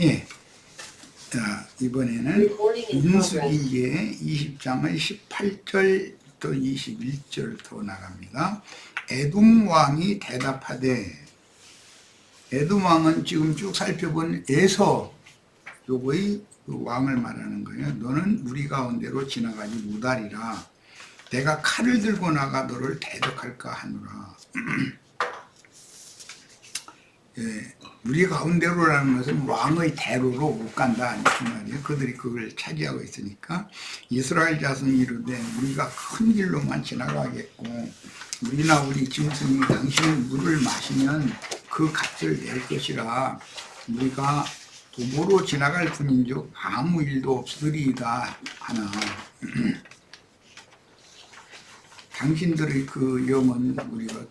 예. 자, 이번에는 민수기의 20장의 18절부터 21절부터 나갑니다. 에돔 왕이 대답하되, 에돔 왕은 지금 쭉 살펴본 에서 요거의 그 왕을 말하는 거예요. 너는 우리 가운데로 지나가지 못하리라. 내가 칼을 들고 나가 너를 대적할까 하노라. 예, 우리 가운데로라는 것은 왕의 대로로 못 간다 이 말이에요. 그들이 그걸 차지하고 있으니까 이스라엘 자손이 이르되 우리가 큰 길로만 지나가겠고 우리나 우리 짐승이 당신의 물을 마시면 그 값을 낼 것이라. 우리가 도보로 지나갈 뿐인즉 아무 일도 없으리이다 하나. 당신들의 그 영은 우리가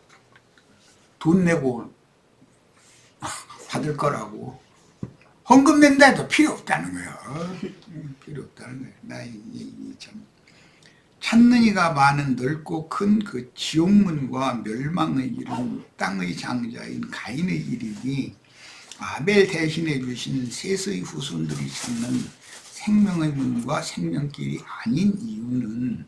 돈 내고 받을 거라고. 헌금 낸다 해도 필요 없다는 거야. 필요 없다는 거야. 나 참. 찾는 이가 많은 넓고 큰 그 지옥문과 멸망의 이름 땅의 장자인 가인의 일이니 아벨 대신해 주신 셋의 후손들이 찾는 생명의 문과 생명길이 아닌 이유는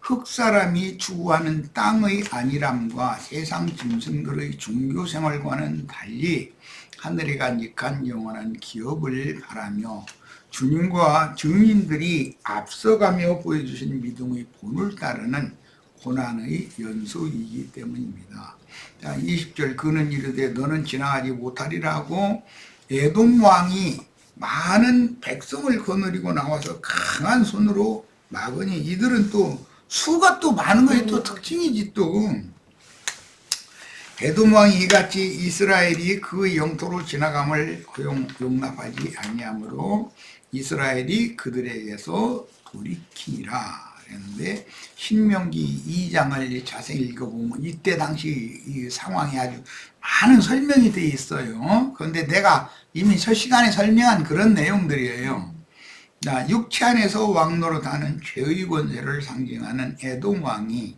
흙사람이 추구하는 땅의 안일함과 세상 짐승들의 종교생활과는 달리 하늘에 간직한 영원한 기업을 바라며 주님과 증인들이 앞서가며 보여주신 믿음의 본을 따르는 고난의 연소이기 때문입니다. 자, 20절 그는 이르되 너는 지나가지 못하리라고 에돔 왕이 많은 백성을 거느리고 나와서 강한 손으로 막으니 이들은 또 수가 또 많은 것이 또 특징이지 또. 에돔 왕이 이같이 이스라엘이 그 영토로 지나감을 용납하지 아니하므로 이스라엘이 그들에게서 돌이키니라 그랬는데 신명기 2장을 자세히 읽어보면 이때 당시 이 상황이 아주 많은 설명이 되어 있어요. 그런데 내가 이미 첫 시간에 설명한 그런 내용들이에요. 자, 육체 안에서 왕노릇하는 죄의 권세를 상징하는 에돔 왕이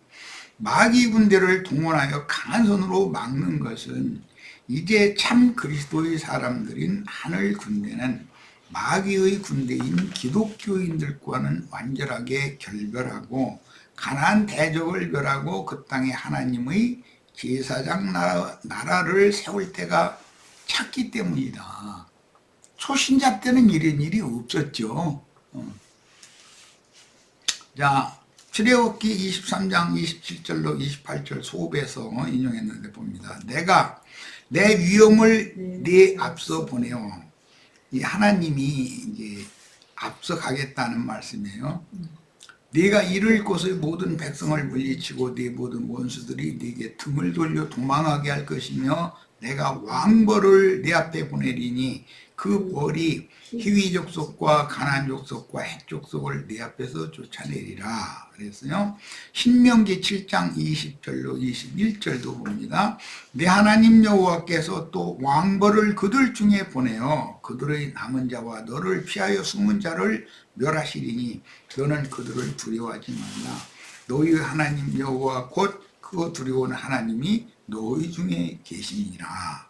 마귀 군대를 동원하여 강한 손으로 막는 것은 이제 참 그리스도의 사람들인 하늘 군대는 마귀의 군대인 기독교인들과는 완전하게 결별하고 가나안 대적을 멸하고 그 땅에 하나님의 제사장 나라를 세울 때가 찼기 때문이다. 초신자 때는 이런 일이 없었죠. 자, 출애굽기 23장 27절로 28절 소업에서 인용했는데 봅니다. 내가 내 위엄을 네 앞서 보내어. 이 하나님이 이제 앞서 가겠다는 말씀이에요. 네가 이를 곳의 모든 백성을 물리치고 네 모든 원수들이 네게 등을 돌려 도망하게 할 것이며 내가 왕벌을 네 앞에 보내리니 그 벌이 히위 족속과 가나안 족속과 헷 족속을 네 앞에서 쫓아내리라 그랬어요. 신명기 7장 20절로 21절도 봅니다. 내 하나님 여호와께서 또 왕벌을 그들 중에 보내어 그들의 남은 자와 너를 피하여 숨은 자를 멸하시리니 너는 그들을 두려워하지 말라. 너희 하나님 여호와 곧 그 두려워하는 하나님이 너희 중에 계시니라.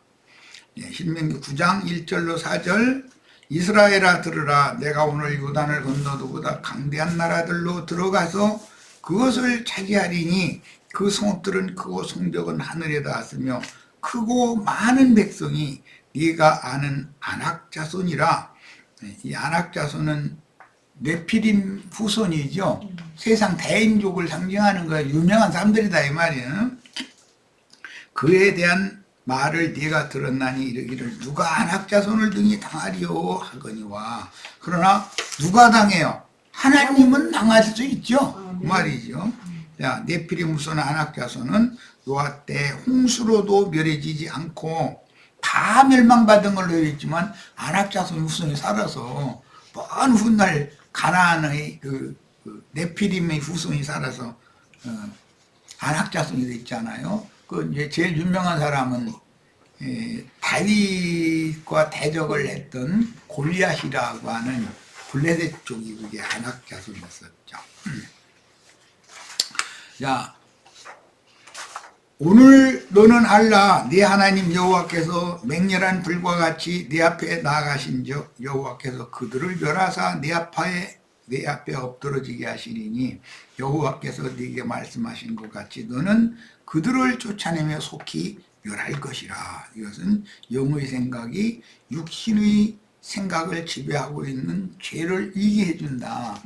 신명기 9장 1절로 4절 이스라엘아 들으라. 내가 오늘 요단을 건너도보다 강대한 나라들로 들어가서 그것을 차지하리니 그 성읍들은 크고 성벽은 하늘에 닿았으며 크고 많은 백성이 네가 아는 아낙 자손이라. 이 아낙 자손은 네피림 후손이죠. 세상 대인족을 상징하는 거야. 유명한 사람들이다 이 말이에요. 그에 대한 말을 네가 들었나니 이르기를 누가 아낙 자손을 등이 당하리요 하거니와. 그러나 누가 당해요? 하나님은 당할 수 있죠. 그 말이죠. 자, 네피림 후손 아낙 자손은 노아 때 홍수로도 멸해지지 않고 다 멸망받은 걸로 되어 있지만 아낙 자손 후손이 살아서 먼 훗날 가나안의 그 네피림의 후손이 살아서 아낙 자손이 됐잖아요. 그 이제 제일 유명한 사람은 다윗과 대적을 했던 골리앗이라고 하는 블레셋 쪽이 그게 아낙 자손이었었죠. 자, 오늘 너는 알라 네 하나님 여호와께서 맹렬한 불과 같이 네 앞에 나아가신즉 여호와께서 그들을 멸하사 네 앞에 엎드러지게 하시리니 여호와께서 네게 말씀하신 것 같이 너는 그들을 쫓아내며 속히 멸할 것이라. 이것은 영의 생각이 육신의 생각을 지배하고 있는 죄를 이기게 해준다.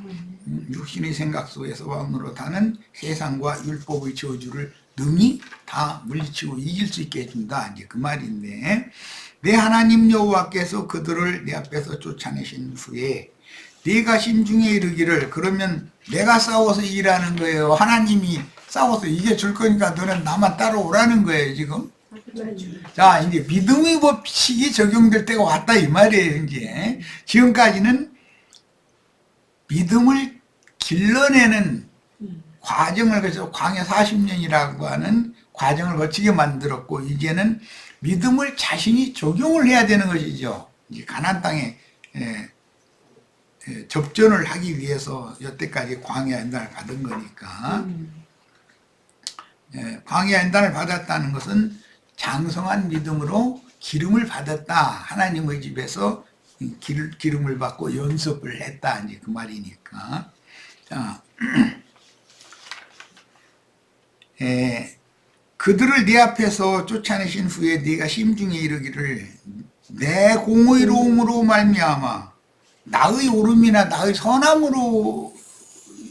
육신의 생각 속에서 왕으로 타는 세상과 율법의 저주를 능히 다 물리치고 이길 수 있게 해준다. 이제 그 말인데, 내 하나님 여호와께서 그들을 내 앞에서 쫓아내신 후에 네가 심중에 이르기를, 그러면 내가 싸워서 이기라는 거예요. 하나님이 싸워서 이겨줄 거니까 너는 나만 따라오라는 거예요, 지금. 자, 이제 믿음의 법칙이 적용될 때가 왔다 이 말이에요. 이제 지금까지는 믿음을 길러내는 과정을 거쳐서 광야 40년이라고 하는 과정을 거치게 만들었고, 이제는 믿음을 자신이 적용을 해야 되는 것이죠. 이제 가나안 땅에 접전을 하기 위해서 여태까지 광야 연단을 받은 거니까. 광야 연단을 받았다는 것은 장성한 믿음으로 기름을 받았다. 하나님의 집에서 기름을 받고 연습을 했다. 이제 그 말이니까. 자, 그들을 네 앞에서 쫓아내신 후에 네가 심중에 이르기를, 내 공의로움으로 말미암아 나의 오름이나 나의 선함으로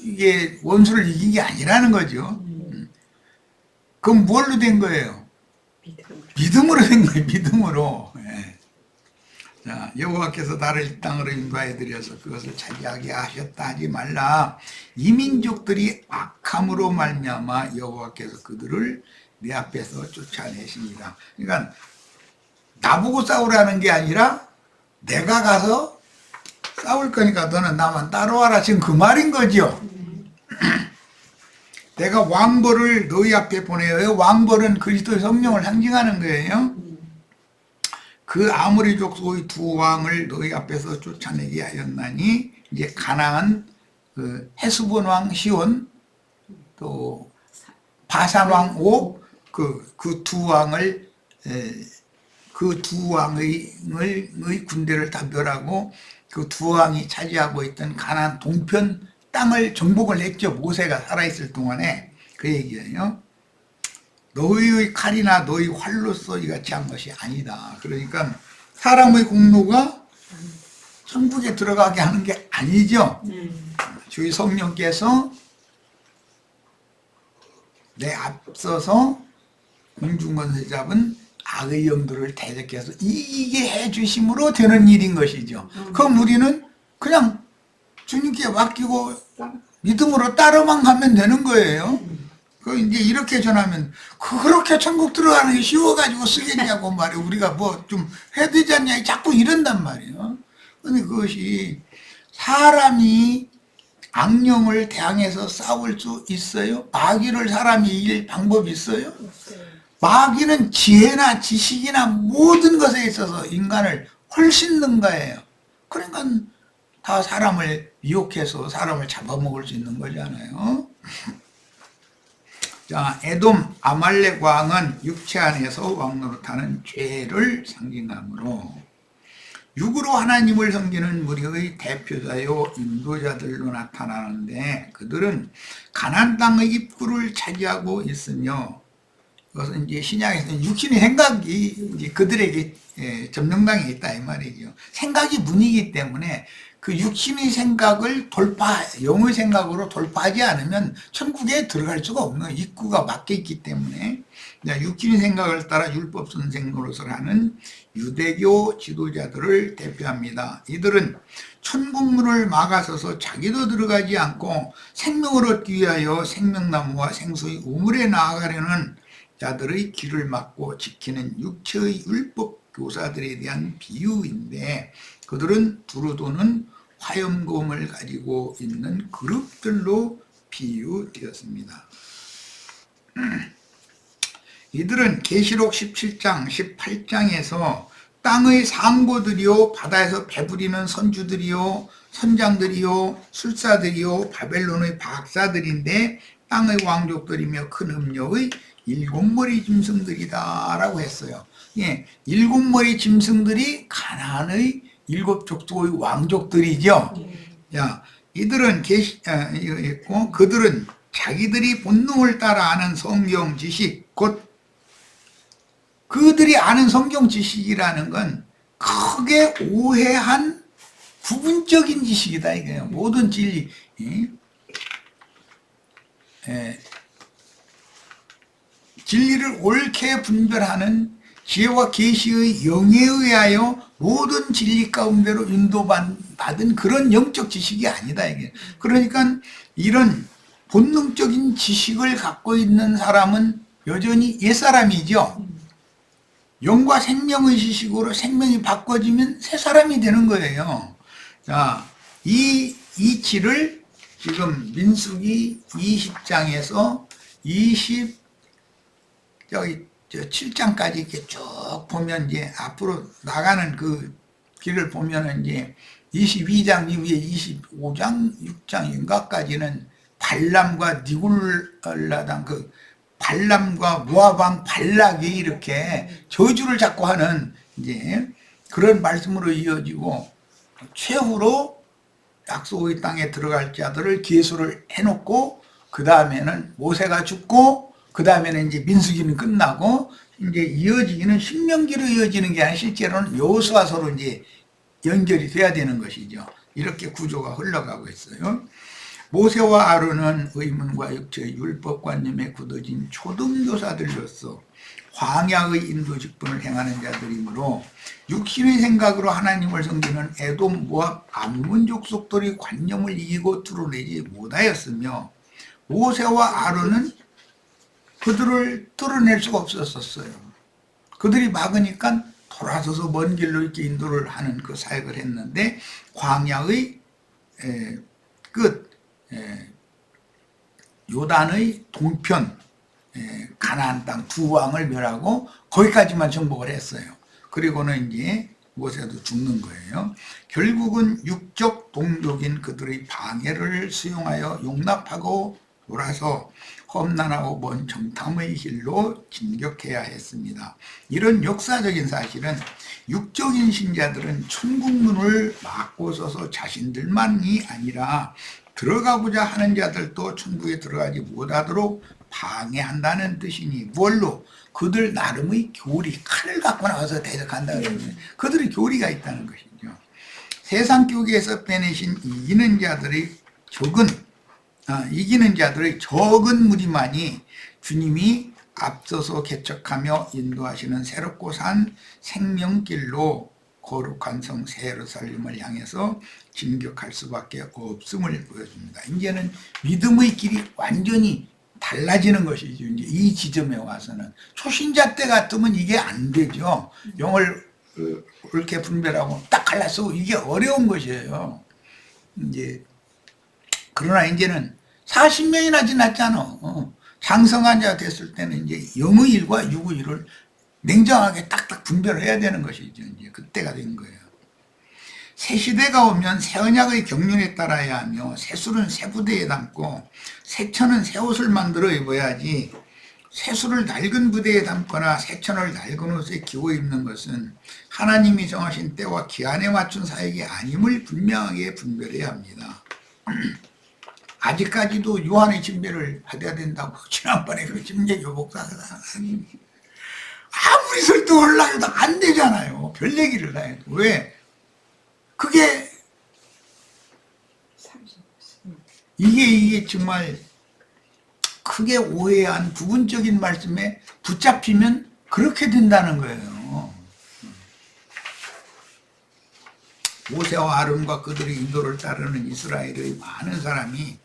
이게 원수를 이긴 게 아니라는 거죠. 그럼 뭘로 된 거예요? 믿음으로 된 거예요. 믿음으로. 자, 여호와께서 나를 이 땅으로 인도하여 드려서 그것을 차지하게 하셨다 하지 말라. 이 민족들이 악함으로 말미암아 여호와께서 그들을 내 앞에서 쫓아내십니다. 그러니까 나보고 싸우라는 게 아니라 내가 가서 싸울 거니까 너는 나만 따라와라. 지금 그 말인 거죠. 내가 왕벌을 너희 앞에 보내요. 왕벌은 그리스도의 성령을 상징하는 거예요. 그 아모리 족속의 두 왕을 너희 앞에서 쫓아내게 하였나니, 이제 가나안 그 헤스본 왕 시온, 또 바산 왕 옥, 그 두 왕을 그 두 왕의 군대를 다 멸하고 그 두 왕이 차지하고 있던 가나안 동편 땅을 정복을 했죠. 모세가 살아있을 동안에. 그 얘기예요. 너희의 칼이나 너희 활로서 이같이 한 것이 아니다. 그러니까 사람의 공로가 천국에 들어가게 하는 게 아니죠. 주의 성령께서 내 앞서서 공중권세 잡은 악의 영들을 대적해서 이기게 해주심으로 되는 일인 것이죠. 그럼 우리는 그냥 주님께 맡기고 믿음으로 따라만 가면 되는 거예요. 그 이제 이렇게 전하면, 그렇게 천국 들어가는 게 쉬워가지고 쓰겠냐고 말이에요. 우리가 뭐 좀 해야 되지 않냐 자꾸 이런단 말이에요. 근데 그것이 사람이 악령을 대항해서 싸울 수 있어요? 마귀를 사람이 이길 방법이 있어요? 마귀는 지혜나 지식이나 모든 것에 있어서 인간을 훨씬 능가해요. 그러니까 다 사람을 미혹해서 사람을 잡아먹을 수 있는 거잖아요. 자, 에돔 아말렉 왕은 육체 안에서 왕노릇하는 죄를 상징하므로 육으로 하나님을 섬기는 무리의 대표자요 인도자들로 나타나는데, 그들은 가나안 땅의 입구를 차지하고 있으며, 그것은 이제 신약에서는 육신의 생각이 이제 그들에게 점령당해 있다 이 말이죠. 생각이 문이기 때문에 그 육신의 생각을 영의 생각으로 돌파하지 않으면 천국에 들어갈 수가 없는 입구가 막혀 있기 때문에, 육신의 생각을 따라 율법 선생 노릇을 하는 유대교 지도자들을 대표합니다. 이들은 천국문을 막아서서 자기도 들어가지 않고 생명을 얻기 위하여 생명나무와 생수의 우물에 나아가려는 자들의 길을 막고 지키는 육체의 율법 교사들에 대한 비유인데, 그들은 두루 도는 화염검을 가지고 있는 그룹들로 비유되었습니다. 이들은 계시록 17장, 18장에서 땅의 상고들이요, 바다에서 배부리는 선주들이요, 선장들이요, 술사들이요, 바벨론의 박사들인데 땅의 왕족들이며 큰 음료의 일곱 머리 짐승들이다라고 했어요. 예, 일곱 머리 짐승들이 가나안의 일곱 족속의 왕족들이죠. 야, 이들은 있고 그들은 자기들이 본능을 따라 아는 성경 지식, 곧 그들이 아는 성경 지식이라는 건 크게 오해한 부분적인 지식이다 이거예요. 모든 진리, 진리를 옳게 분별하는 지혜와 계시의 영에 의하여 모든 진리 가운데로 인도받은 그런 영적 지식이 아니다 이게. 그러니까 이런 본능적인 지식을 갖고 있는 사람은 여전히 옛사람이죠. 영과 생명의 지식으로 생명이 바꿔지면 새 사람이 되는 거예요. 자, 이 이치를 지금 민수기 20장에서 7장까지 이렇게 쭉 보면 이제 앞으로 나가는 그 길을 보면은 이제 22장 이후에 25장, 6장인가까지는 발람과 니굴라당 그 발람과 모압왕 발락이 이렇게 저주를 자꾸 하는 이제 그런 말씀으로 이어지고 최후로 약속의 땅에 들어갈 자들을 계수를 해놓고 그 다음에는 모세가 죽고 그 다음에는 이제 민수기는 끝나고 이제 이어지기는 신명기로 이어지는 게 아니라 실제로는 여호수아서로 이제 연결이 돼야 되는 것이죠. 이렇게 구조가 흘러가고 있어요. 모세와 아론은 의문과 육체의 율법관념에 굳어진 초등교사들로서 광야의 인도 직분을 행하는 자들이므로 육신의 생각으로 하나님을 섬기는 에돔, 모압, 암몬 족속들의 관념을 이기고 뚫어내지 못하였으며 모세와 아론은 그들을 뚫어낼 수가 없었어요. 그들이 막으니까 돌아서서 먼 길로 이렇게 인도를 하는 그 사역을 했는데 광야의 끝 요단의 동편 가나안 땅 두 왕을 멸하고 거기까지만 정복을 했어요. 그리고는 이제 모세도 죽는 거예요. 결국은 육적 동족인 그들의 방해를 수용하여 용납하고 돌아서 험난하고 먼 정탐의 길로 진격해야 했습니다. 이런 역사적인 사실은 육적인 신자들은 천국문을 막고 서서 자신들만이 아니라 들어가고자 하는 자들도 천국에 들어가지 못하도록 방해한다는 뜻이니 뭘로? 그들 나름의 교리, 칼을 갖고 나와서 대적한다 그러면 그들의 교리가 있다는 것이죠. 세상 교계에서 빼내신 이기는 자들의 적은 무리만이 주님이 앞서서 개척하며 인도하시는 새롭고 산 생명길로 거룩한 성 새 예루살렘을 향해서 진격할 수밖에 없음을 보여줍니다. 이제는 믿음의 길이 완전히 달라지는 것이죠. 이제 이 지점에 와서는 초신자 때 같으면 이게 안 되죠. 영을 옳게 분별하고 딱 갈라서 이게 어려운 것이에요. 이제 그러나 이제는 40년이나 지났잖아. 장성한 자가 됐을 때는 이제 영의 일과 육의 일을 냉정하게 딱딱 분별을 해야 되는 것이죠. 이제 그때가 된 거예요. 새 시대가 오면 새 언약의 경륜에 따라야 하며 새 술은 새 부대에 담고 새 천은 새 옷을 만들어 입어야지 새 술을 낡은 부대에 담거나 새 천을 낡은 옷에 기워 입는 것은 하나님이 정하신 때와 기한에 맞춘 사역이 아님을 분명하게 분별해야 합니다. 아직까지도 요한의 진배를 받아야 된다고 지난번에 그 김재교 목사가 아무리 설득을 하려도 안 되잖아요. 별 얘기를 다 해도. 왜? 그게 이게 정말 크게 오해한 부분적인 말씀에 붙잡히면 그렇게 된다는 거예요. 모세와 아론과 그들의 인도를 따르는 이스라엘의 많은 사람이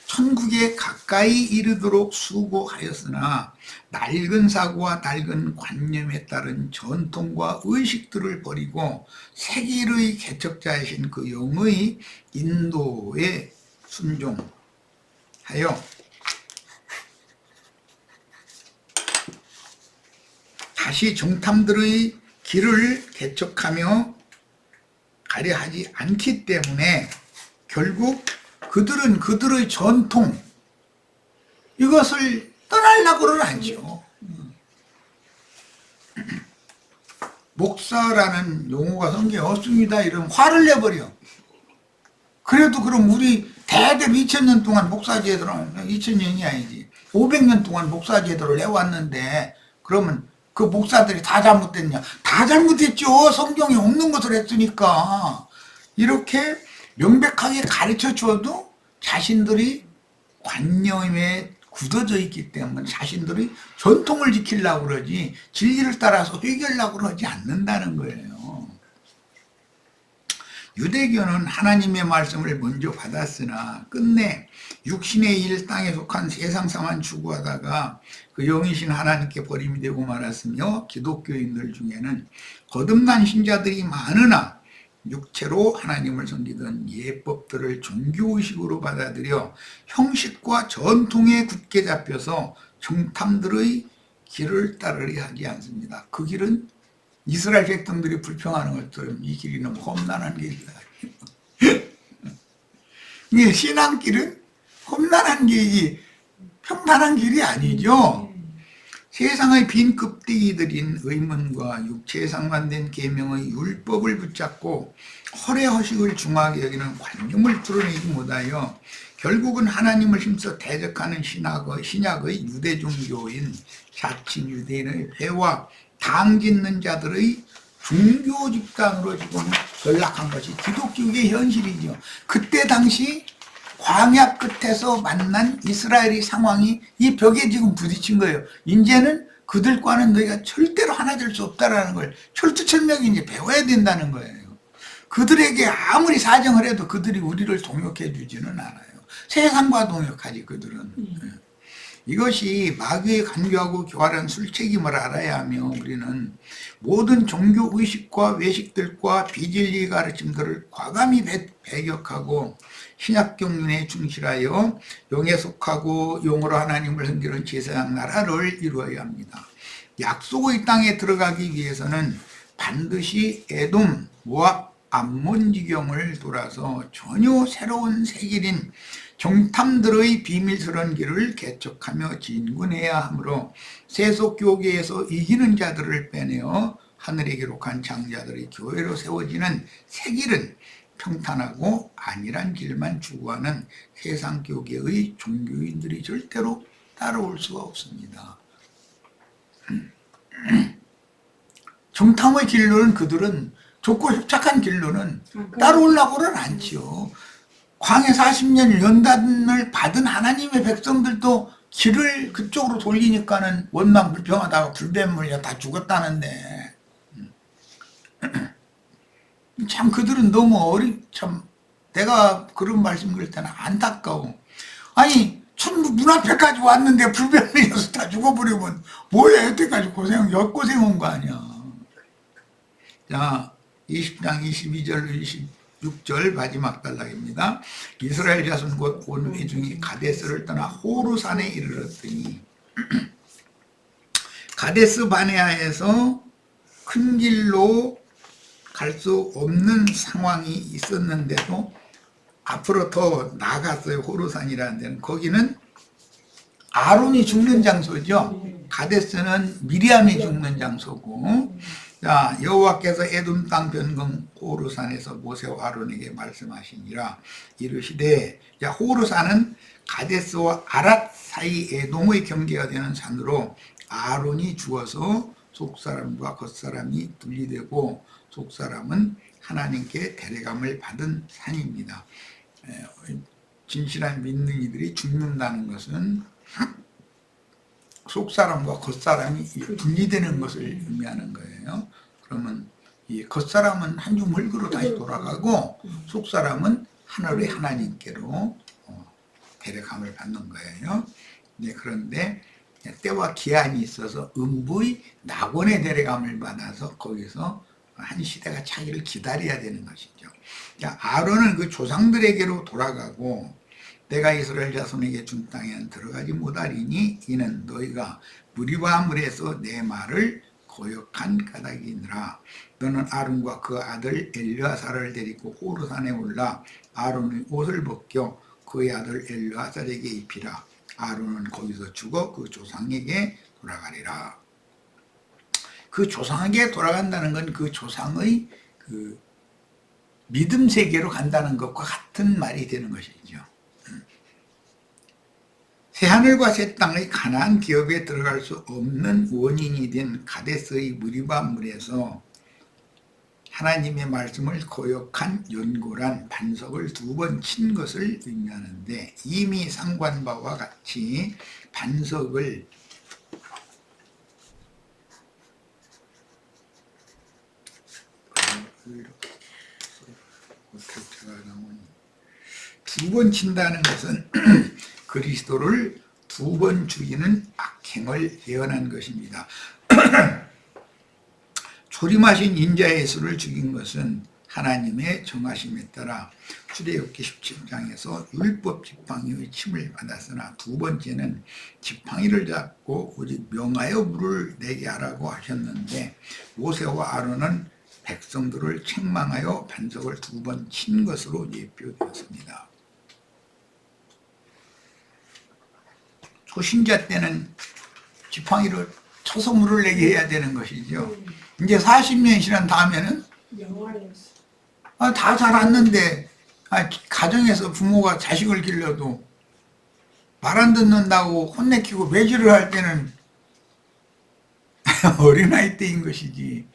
천국에 가까이 이르도록 수고하였으나 낡은 사고와 낡은 관념에 따른 전통과 의식들을 버리고 새 길의 개척자이신 그 영의 인도에 순종하여 다시 정탐들의 길을 개척하며 가려 하지 않기 때문에 결국 그들은 그들의 전통 이것을 떠나려고는 하죠. 목사라는 용어가 성경에 없습니다 이러면 화를 내버려. 그래도 그럼 우리 대대 2000년 동안 목사제도를 2000년이 아니지 500년 동안 목사제도를 해왔는데 그러면 그 목사들이 다 잘못됐냐? 다 잘못했죠. 성경에 없는 것을 했으니까. 이렇게 명백하게 가르쳐 줘도 자신들이 관념에 굳어져 있기 때문에 자신들이 전통을 지키려고 그러지 진리를 따라서 회개하려고 그러지 않는다는 거예요. 유대교는 하나님의 말씀을 먼저 받았으나 끝내 육신의 일 땅에 속한 세상사만 추구하다가 그 영이신 하나님께 버림이 되고 말았으며 기독교인들 중에는 거듭난 신자들이 많으나 육체로 하나님을 섬기던 예법들을 종교의식으로 받아들여 형식과 전통에 굳게 잡혀서 정탐들의 길을 따르려 하지 않습니다. 그 길은 이스라엘 백성들이 불평하는 것처럼 이 길이 너무 험난한 길이다. 이게 신앙길은 험난한 길이 평탄한 길이 아니죠. 세상의 빈 껍데기들인 의문과 육체에 상관된 계명의 율법을 붙잡고 헐의 허식을 중하게 여기는 관념을 드러내지 못하여 결국은 하나님을 힘써 대적하는 신약의 유대 종교인 자칭 유대인의 회와 당 짓는 자들의 종교 집단으로 지금 전락한 것이 기독교의 현실이죠. 그때 당시 광야 끝에서 만난 이스라엘의 상황이 이 벽에 지금 부딪힌 거예요. 이제는 그들과는 너희가 절대로 하나 될 수 없다라는 걸 철두철미하게 이제 배워야 된다는 거예요. 그들에게 아무리 사정을 해도 그들이 우리를 동역해 주지는 않아요. 세상과 동역하지 그들은. 이것이 마귀의 간교하고 교활한 술책임을 알아야 하며 우리는 모든 종교의식과 외식들과 비진리 가르침들을 과감히 배격하고 신약경륜에 충실하여 영에 속하고 영으로 하나님을 섬기는 제사장 나라를 이루어야 합니다. 약속의 땅에 들어가기 위해서는 반드시 에돔, 모압, 암몬 지경을 돌아서 전혀 새로운 새 길인 정탐들의 비밀스러운 길을 개척하며 진군해야 하므로 세속교계에서 이기는 자들을 빼내어 하늘에 기록한 장자들의 교회로 세워지는 새 길은 평탄하고 안일한 길만 추구하는 세상교계의 종교인들이 절대로 따라올 수가 없습니다. 정탐의 길로는 그들은 좋고 협착한 길로는 따라오려고는 않지요. 광해 40년 연단을 받은 하나님의 백성들도 길을 그쪽으로 돌리니까는 원망 불평하다가 불뱀물려 다 죽었다는데 참 그들은 너무 참 내가 그런 말씀 드릴 때는 안타까워. 아니 천국 문 앞에까지 왔는데 불뱀물려서 다 죽어버리면 뭐야 여태까지 역고생한 거 아니야. 자 20장 22절 26절 마지막 단락입니다. 이스라엘 자손 곧 온 회중이 가데스를 떠나 호르산에 이르렀더니 가데스 바네아에서 큰 길로 갈 수 없는 상황이 있었는데도 앞으로 더 나갔어요. 호르산이라는 데는. 거기는 아론이 죽는 장소죠. 가데스는 미리암이 죽는 장소고. 자, 여호와께서 에돔 땅 변경 호르산에서 모세와 아론에게 말씀하시니라. 이르시되, 자, 호르산은 가데스와 아랏 사이 에돔의 경계가 되는 산으로 아론이 죽어서 속사람과 겉사람이 분리되고 속사람은 하나님께 데려감을 받은 산입니다. 진실한 믿는 이들이 죽는다는 것은 속사람과 겉사람이 분리되는 것을 의미하는 거예요. 그러면 이 겉사람은 한 줌 흙으로 다시 돌아가고 속사람은 하늘의 하나님께로 데려감을 받는 거예요. 네, 그런데 때와 기한이 있어서 음부의 낙원의 데려감을 받아서 거기서 한 시대가 차기를 기다려야 되는 것이죠. 자, 아론은 그 조상들에게로 돌아가고 내가 이스라엘 자손에게 준 땅에는 들어가지 못하리니 이는 너희가 무리와 물에서 내 말을 거역한 까닭이니라. 너는 아론과 그 아들 엘르아사를 데리고 호르산에 올라 아론의 옷을 벗겨 그의 아들 엘르아사에게 입히라. 아론은 거기서 죽어 그 조상에게 돌아가리라. 그 조상에게 돌아간다는 건 그 조상의 그 믿음 세계로 간다는 것과 같은 말이 되는 것이죠. 새하늘과 새 땅의 가나안 기업에 들어갈 수 없는 원인이 된 가데스의 무리바 물에서 하나님의 말씀을 거역한 연고란 반석을 2번 친 것을 의미하는데, 이미 상관 바와 같이 반석을 두 번 친다는 것은 그리스도를 2번 죽이는 악행을 예언한 것입니다. 조림하신 인자 예수를 죽인 것은 하나님의 정하심에 따라 출애굽기 17장에서 율법 지팡이의 침을 받았으나, 2번째는 지팡이를 잡고 오직 명하여 물을 내게 하라고 하셨는데, 모세와 아론은 백성들을 책망하여 반석을 2번 친 것으로 예표되었습니다. 초신자 때는 지팡이를 쳐서 물을 내게 해야 되는 것이죠. 이제 40년 지난 다음에는 다 자랐는데, 가정에서 부모가 자식을 길러도 말 안 듣는다고 혼내키고 매질을 할 때는 어린아이 때인 것이지,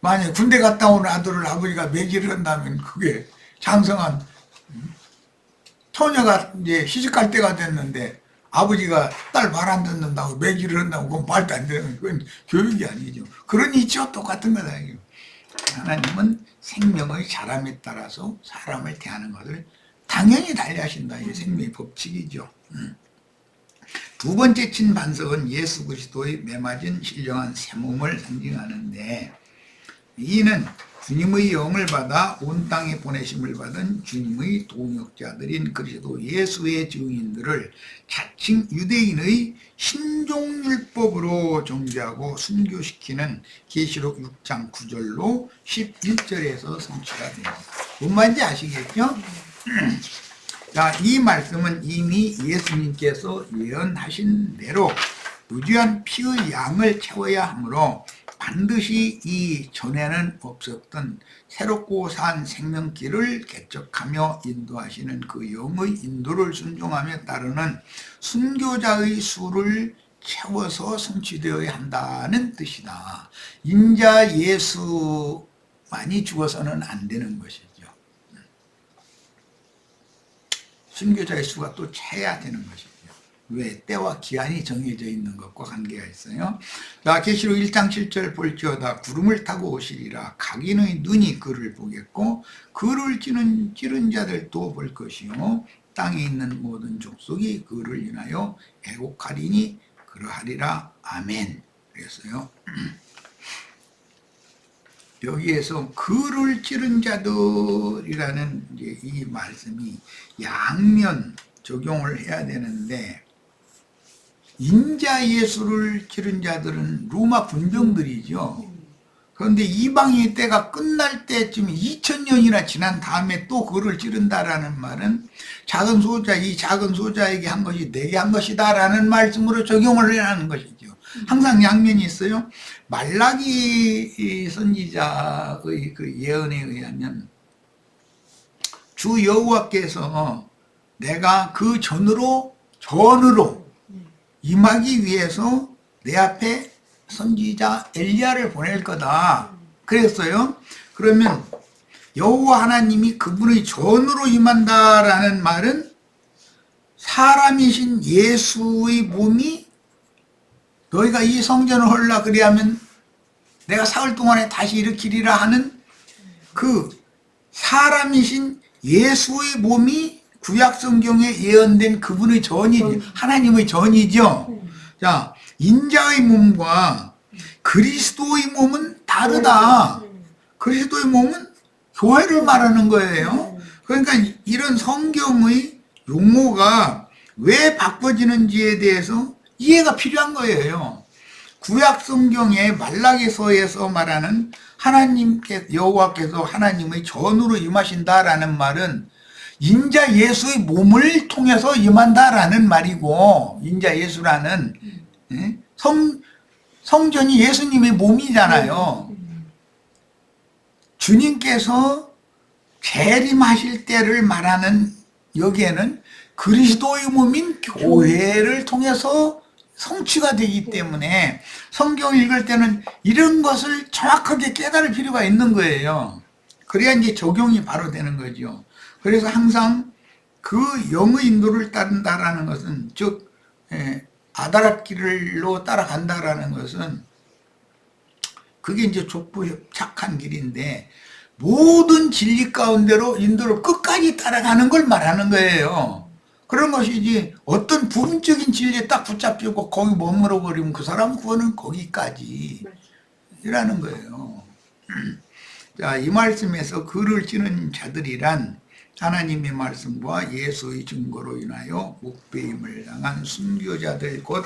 만약에 군대 갔다 오는 아들을 아버지가 매질을 한다면 그게 장성한 처녀가 이제 시집갈 때가 됐는데 아버지가 딸 말 안 듣는다고 매질을 한다고 그건 말도 안 되는, 그건 교육이 아니죠. 그런 이치와 똑같은 거다. 하나님은 생명의 자람에 따라서 사람을 대하는 것을 당연히 달리하신다. 이게 생명의 법칙이죠. 2번째 친 반석은 예수 그리스도의 매맞은 신령한 새 몸을 상징하는데, 이는 주님의 영을 받아 온 땅에 보내심을 받은 주님의 동역자들인 그리스도 예수의 증인들을 자칭 유대인의 신종율법으로 정죄하고 순교시키는 계시록 6장 9절로 11절에서 성취가 됩니다. 뭔 말인지 아시겠죠? 자, 이 말씀은 이미 예수님께서 예언하신 대로 무지한 피의 양을 채워야 하므로 반드시 이 전에는 없었던 새롭고 산 생명길을 개척하며 인도하시는 그 영의 인도를 순종함에 따르는 순교자의 수를 채워서 성취되어야 한다는 뜻이다. 인자 예수만이 죽어서는 안 되는 것이죠. 순교자의 수가 또 채야 되는 것이죠. 왜? 때와 기한이 정해져 있는 것과 관계가 있어요. 자, 계시록 1장 7절 볼지어다 구름을 타고 오시리라. 각인의 눈이 그를 보겠고 그를 찌른 자들도 볼 것이요 땅에 있는 모든 족속이 그를 인하여 애곡하리니 그러하리라. 아멘. 그랬어요. 여기에서 그를 찌른 자들이라는 이제 이 말씀이 양면 적용을 해야 되는데, 인자 예수를 찌른 자들은 로마 군병들이죠. 그런데 이방인의 때가 끝날 때쯤 2000년이나 지난 다음에 또 그를 찌른다라는 말은 작은 소자, 이 작은 소자에게 한 것이 내게 한 것이다라는 말씀으로 적용을 해야 하는 것이죠. 항상 양면이 있어요. 말라기 선지자의 그 예언에 의하면 주 여호와께서 내가 그 전으로 임하기 위해서 내 앞에 선지자 엘리야를 보낼 거다 그랬어요. 그러면 여호와 하나님이 그분의 전으로 임한다라는 말은 사람이신 예수의 몸이 너희가 이 성전을 헐라 그리하면 내가 사흘 동안에 다시 일으키리라 하는 그 사람이신 예수의 몸이 구약 성경에 예언된 그분의 전이죠. 하나님의 전이죠. 자, 인자의 몸과 그리스도의 몸은 다르다. 그리스도의 몸은 교회를 말하는 거예요. 그러니까 이런 성경의 용어가 왜 바꿔지는지에 대해서 이해가 필요한 거예요. 구약 성경의 말라기서에서 말하는 여호와께서 하나님의 전으로 임하신다라는 말은 인자 예수의 몸을 통해서 임한다라는 말이고, 인자 예수라는 성전이 예수님의 몸이잖아요. 주님께서 재림하실 때를 말하는 여기에는 그리스도의 몸인 교회를 통해서 성취가 되기 때문에 성경을 읽을 때는 이런 것을 정확하게 깨달을 필요가 있는 거예요. 그래야 이제 적용이 바로 되는 거죠. 그래서 항상 그 영의 인도를 따른다라는 것은, 즉 아다락길로 따라간다라는 것은 그게 이제 좁고 협착한 길인데 모든 진리 가운데로 인도를 끝까지 따라가는 걸 말하는 거예요. 그런 것이지 어떤 부분적인 진리에 딱 붙잡히고 거기 머물러 버리면 그 사람 구원은 거기까지 이라는 거예요. 자, 이 말씀에서 글을 찌는 자들이란 하나님의 말씀과 예수의 증거로 인하여 목배임을 당한 순교자들, 곧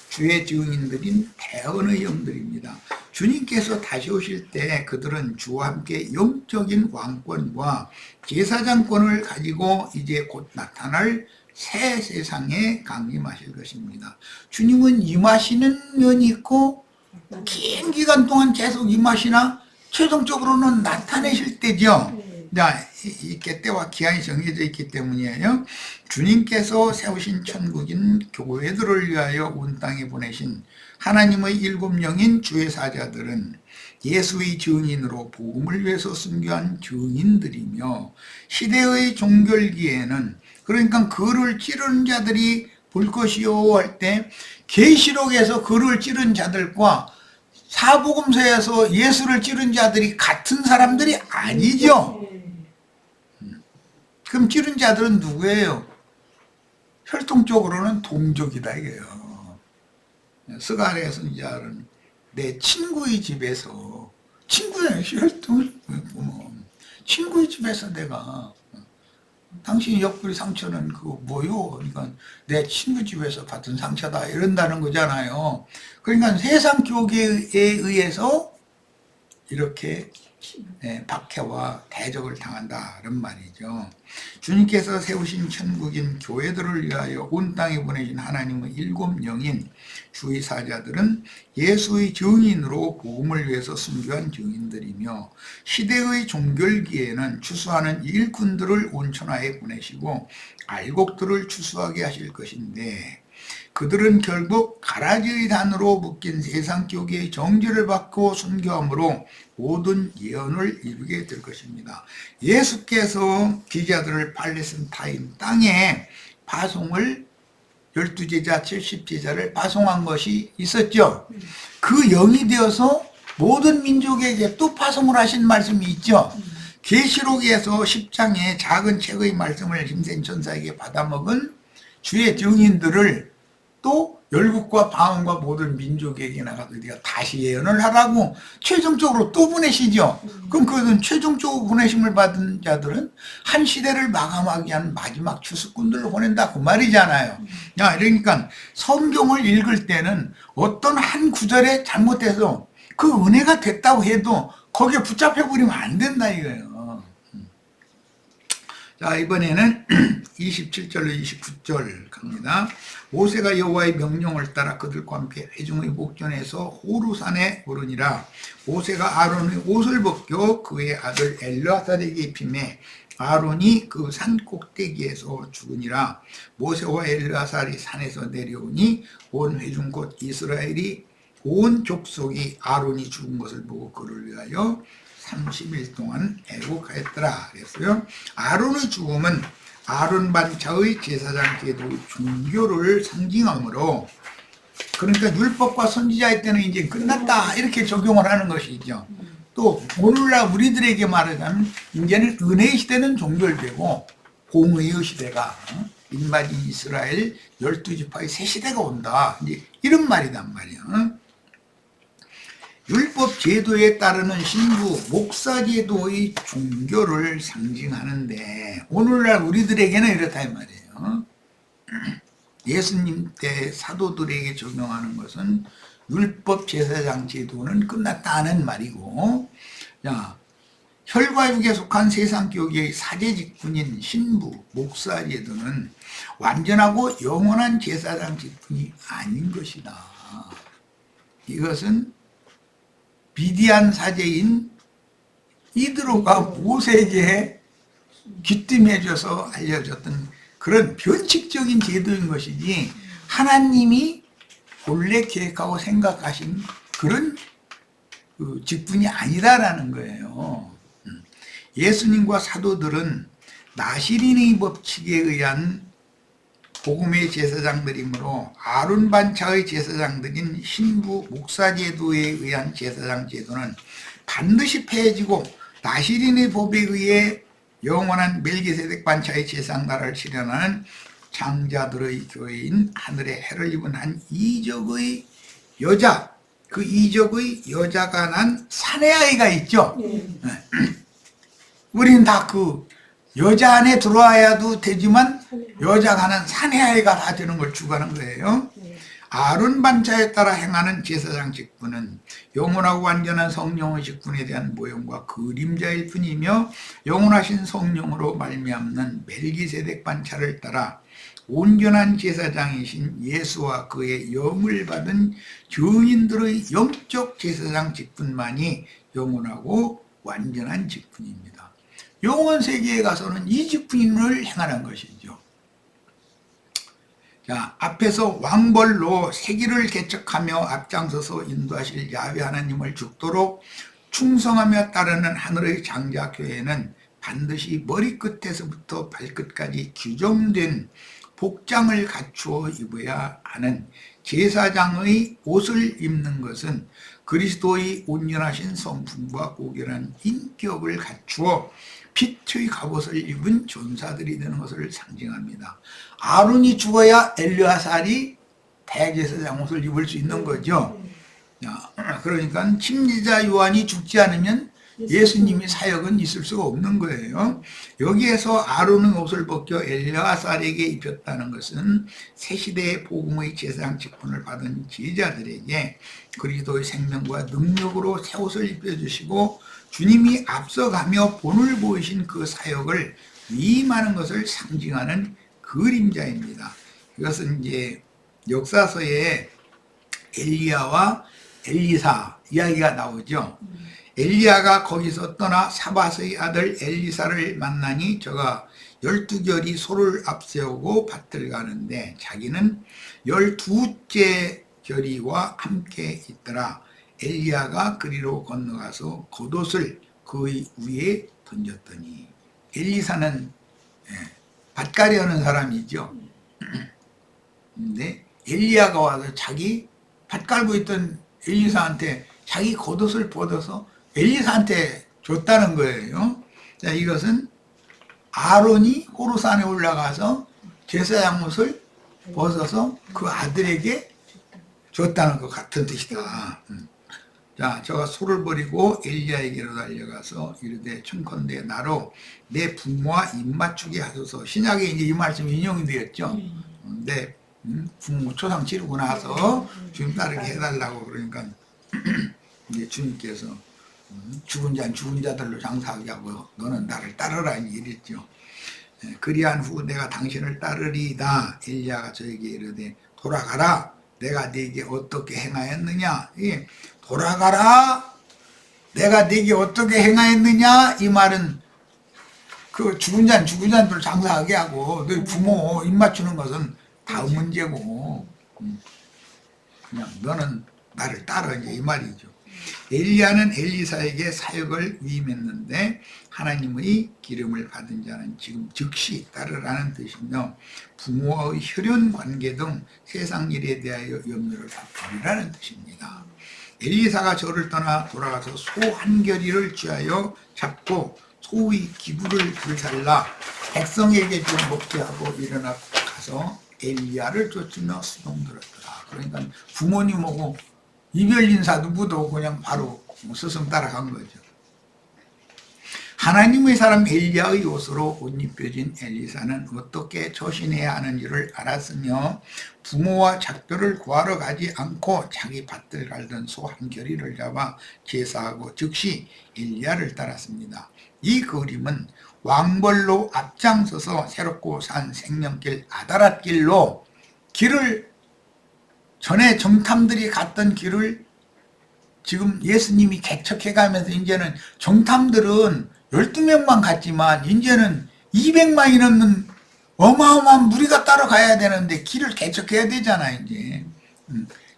주의 증인들인 대언의 영들입니다. 주님께서 다시 오실 때 그들은 주와 함께 영적인 왕권과 제사장권을 가지고 이제 곧 나타날 새 세상에 강림하실 것입니다. 주님은 임하시는 면이 있고 긴 기간 동안 계속 임하시나 최종적으로는 나타내실 때죠. 자, 이게 때와 기한이 정해져 있기 때문이에요. 주님께서 세우신 천국인 교회들을 위하여 온 땅에 보내신 하나님의 일곱 영인 주의 사자들은 예수의 증인으로 복음을 위해서 순교한 증인들이며, 시대의 종결기에는, 그러니까 글을 찌르는 자들이 볼 것이요 할 때 계시록에서 글을 찌른 자들과 사복음서에서 예수를 찌른 자들이 같은 사람들이 아니죠. 그럼 찌른 자들은 누구예요? 혈통적으로는 동족이다 이게요. 스가랴 선지자는 내 친구의 집에서, 친구야, 혈통을 보면 친구의 집에서 내가, 당신 옆구리 상처는 그거 뭐요? 그러니까 내 친구 집에서 받은 상처다 이런다는 거잖아요. 그러니까 세상 교계에 의해서 이렇게 박해와 대적을 당한다 이런 말이죠. 주님께서 세우신 천국인 교회들을 위하여 온 땅에 보내신 하나님의 일곱 영인 주의 사자들은 예수의 증인으로 복음을 위해서 순교한 증인들이며, 시대의 종결기에는 추수하는 일꾼들을 온천하에 보내시고 알곡들을 추수하게 하실 것인데, 그들은 결국 가라지의 단으로 묶인 세상 교계의 정죄를 받고 순교함으로 모든 예언을 이루게 될 것입니다. 예수께서 기자들을 팔레스타인 땅에 파송을 12제자 70제자를 파송한 것이 있었죠. 그 영이 되어서 모든 민족에게 또 파송을 하신 말씀이 있죠. 계시록에서 10장의 작은 책의 말씀을 힘센 천사에게 받아먹은 주의 증인들을 또 열국과 방언과 모든 민족에게 나가서 네가 다시 예언을 하라고 최종적으로 또 보내시죠. 그럼 그것은 최종적으로 보내심을 받은 자들은 한 시대를 마감하기 위한 마지막 추수꾼들을 보낸다 그 말이잖아요. 야, 그러니까 성경을 읽을 때는 어떤 한 구절에 잘못해서 그 은혜가 됐다고 해도 거기에 붙잡혀 버리면 안 된다 이거예요. 자, 이번에는 27절로 29절 갑니다. 모세가 여호와의 명령을 따라 그들과 함께 회중의 목전에서 호루산에 오르니라. 모세가 아론의 옷을 벗겨 그의 아들 엘르아살에게 입히매 아론이 그 산 꼭대기에서 죽으니라. 모세와 엘르아살이 산에서 내려오니 온 회중 곧 이스라엘이 온 족속이 아론이 죽은 것을 보고 그를 위하여 30일 동안 애곡하였더라 그랬어요. 아론의 죽음은 아론 반차의 제사장 제도의 종교를 상징하므로, 그러니까 율법과 선지자의 때는 이제 끝났다 이렇게 적용을 하는 것이죠. 또 오늘날 우리들에게 말하자면 이제는 은혜의 시대는 종결되고 공의의 시대가, 인마진 이스라엘 12지파의 새 시대가 온다, 이제 이런 말이단 말이야. 율법 제도에 따르는 신부 목사 제도의 종교를 상징하는데 오늘날 우리들에게는 이렇다 이 말이에요. 예수님 때 사도들에게 적용하는 것은 율법 제사장 제도는 끝났다는 말이고, 자, 혈과육에 속한 세상 교계의 사제 직분인 신부 목사 제도는 완전하고 영원한 제사장 직분이 아닌 것이다. 이것은 미디안 사제인 이드로가 모세에게 귀띔해줘서 알려줬던 그런 변칙적인 제도인 것이지 하나님이 본래 계획하고 생각하신 그런 직분이 아니다라는 거예요. 예수님과 사도들은 나시린의 법칙에 의한 복음의 제사장들이므로 아론 반차의 제사장들인 신부 목사 제도에 의한 제사장 제도는 반드시 폐해지고 나시린의 법에 의해 영원한 멜기세덱 반차의 제사장날을 실현하는 장자들의 교회인 하늘의 해를 입은 한 이적의 여자, 그 이적의 여자가 난 사내아이가 있죠. 우리는 다 그 여자 안에 들어와야도 되지만 여자가 난 사내아이가 다 되는 걸 추구하는 거예요. 아론 반차에 따라 행하는 제사장 직분은 영원하고 완전한 성령의 직분에 대한 모형과 그림자일 뿐이며 영원하신 성령으로 말미암는 멜기세덱 반차를 따라 온전한 제사장이신 예수와 그의 영을 받은 증인들의 영적 제사장 직분만이 영원하고 완전한 직분입니다. 영원 세계에 가서는 이 직분을 행하는 것이죠. 자, 앞에서 왕벌로 세기를 개척하며 앞장서서 인도하실 야훼 하나님을 죽도록 충성하며 따르는 하늘의 장자교회는 반드시 머리끝에서부터 발끝까지 규정된 복장을 갖추어 입어야 하는 제사장의 옷을 입는 것은 그리스도의 온전하신 성품과 고결한 인격을 갖추어 빛의 갑옷을 입은 전사들이 되는 것을 상징합니다. 아론이 죽어야 엘르아살이 대제사장 옷을 입을 수 있는 거죠. 그러니까 침례자 요한이 죽지 않으면 예수님이 사역은 있을 수가 없는 거예요. 여기에서 아론의 옷을 벗겨 엘르아살에게 입혔다는 것은 새 시대의 복음의 제사장 직분을 받은 제자들에게 그리스도의 생명과 능력으로 새 옷을 입혀주시고 주님이 앞서가며 본을 보이신 그 사역을 위임하는 것을 상징하는 그림자입니다. 이것은 이제 역사서에 엘리야와 엘리사 이야기가 나오죠. 엘리야가 거기서 떠나 사밧의 아들 엘리사를 만나니 저가 12결이 소를 앞세우고 밭을 가는데 자기는 12째 결이와 함께 있더라. 엘리야가 그리로 건너가서 겉옷을 그의 위에 던졌더니 엘리사는 밭갈이 하는 사람이죠. 근데 엘리야가 와서 자기 밭 갈고 있던 엘리사한테 자기 겉옷을 벗어서 엘리사한테 줬다는 거예요. 자, 이것은 아론이 호르산에 올라가서 제사장 옷을 벗어서 그 아들에게 줬다는 것 같은 뜻이다. 자, 저가 소를 버리고 엘리야에게로 달려가서 이르되 청컨대 나로 내 부모와 입맞추게 하소서. 신약에 이제 이 말씀이 인용이 되었죠. 내 부모 초상 치르고 나서 주님 따르게 해달라고. 그러니까 이제 주님께서 죽은 자는 죽은 자들로 장사하게 하고 너는 나를 따르라 이랬죠. 그리한 후 내가 당신을 따르리이다. 엘리야가 저에게 이르되 돌아가라. 내가 네게 어떻게 행하였느냐. 돌아가라. 내가 네게 어떻게 행하였느냐. 이 말은 그 죽은 자는 죽은 자들 장사하게 하고 너희 부모 입 맞추는 것은 다음 문제고 그냥 너는 나를 따라 이 말이죠. 엘리야는 엘리사에게 사역을 위임했는데 하나님의 기름을 받은 자는 지금 즉시 따르라는 뜻이며 부모와의 혈연 관계 등 세상 일에 대하여 염려를 버리라는 뜻입니다. 엘리사가 저를 떠나 돌아가서 소 한 겨리를 쥐하여 잡고 소의 기부를 불살라 백성에게 좀 먹게 하고 일어나 가서 엘리야를 쫓으며 수동들었더라. 그러니까 부모님하고 이별 인사 누구도 그냥 바로 스승 따라간 거죠. 하나님의 사람 엘리야의 옷으로 옷 입혀진 엘리사는 어떻게 조신해야 하는지를 알았으며 부모와 작별을 구하러 가지 않고 자기 밭을 갈던 소 한 겨리를 잡아 제사하고 즉시 엘리야를 따랐습니다. 이 그림은 왕벌로 앞장서서 새롭고 산 생명길 아다랏길로 길을 전에 정탐들이 갔던 길을 지금 예수님이 개척해가면서 이제는 정탐들은 12명만 갔지만 이제는 200만이 넘는 어마어마한 무리가 따라가야 되는데 길을 개척해야 되잖아 이제.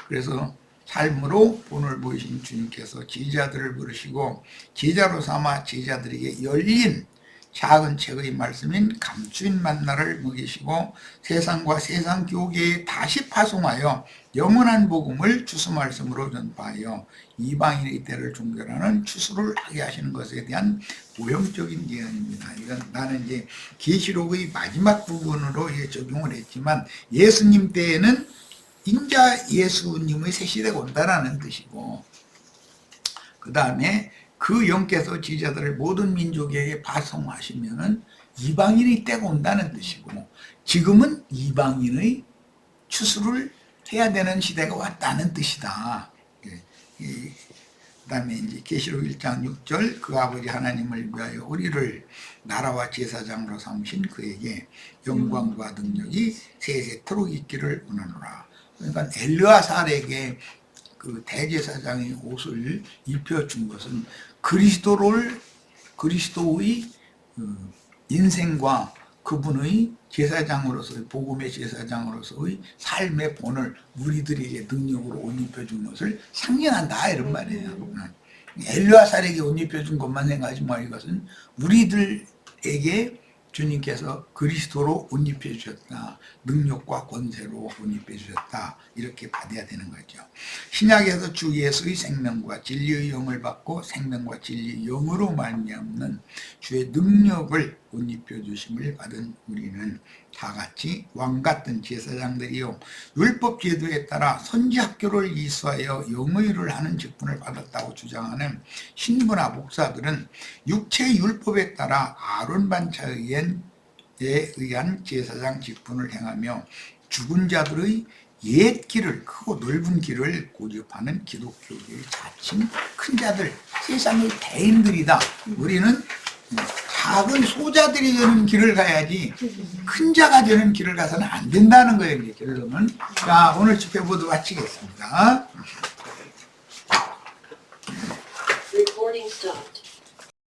그래서 삶으로 본을 보이신 주님께서 제자들을 부르시고 제자로 삼아 제자들에게 열린 작은 책의 말씀인 감추인 만나를 먹이시고 세상과 세상 교계에 다시 파송하여 영원한 복음을 추수 말씀으로 전파하여 이방인의 때를 종결하는 추수를 하게 하시는 것에 대한 모형적인 예언입니다. 이건 나는 이제 계시록의 마지막 부분으로 적용을 했지만 예수님 때에는 인자 예수님의 새 시대가 온다라는 뜻이고, 그 다음에 그 영께서 제자들을 모든 민족에게 파송하시면은 이방인의 때가 온다는 뜻이고, 지금은 이방인의 추수를 해야 되는 시대가 왔다는 뜻이다. 그 다음에 이제 계시록 1장 6절 그 아버지 하나님을 위하여 우리를 나라와 제사장으로 삼으신 그에게 영광과 능력이 세세토록 있기를 원하노라. 그러니까 엘르아살에게 그 대제사장의 옷을 입혀준 것은 그리스도의 인생과 그분의 제사장으로서의 복음의 제사장으로서의 삶의 본을 우리들에게 능력으로 옷 입혀준 것을 상징한다 이런 말이에요. 엘르아살에게 옷 입혀준 것만 생각하지 말고 이것은 우리들에게 주님께서 그리스도로 옷 입혀주셨다. 능력과 권세로 옷 입혀주셨다. 이렇게 받아야 되는 거죠. 신약에서 주 예수의 생명과 진리의 영을 받고 생명과 진리의 영으로 말미암는 주의 능력을 옷 입혀주심을 받은 우리는 다 같이 왕같은 제사장들이요 율법 제도에 따라 선지학교를 이수하여 영의를 하는 직분을 받았다고 주장하는 신부나 목사들은 육체의 율법에 따라 아론 반차에 의한 제사장 직분을 행하며 죽은 자들의 옛 길을, 크고 넓은 길을 고집하는 기독교의 자칭 큰 자들, 세상의 대인들이다. 우리는 작은 소자들이 되는 길을 가야지 큰 자가 되는 길을 가서는 안 된다는 거예요. 이제 결론은. 자, 오늘 집회 모두 마치겠습니다. Recording stop.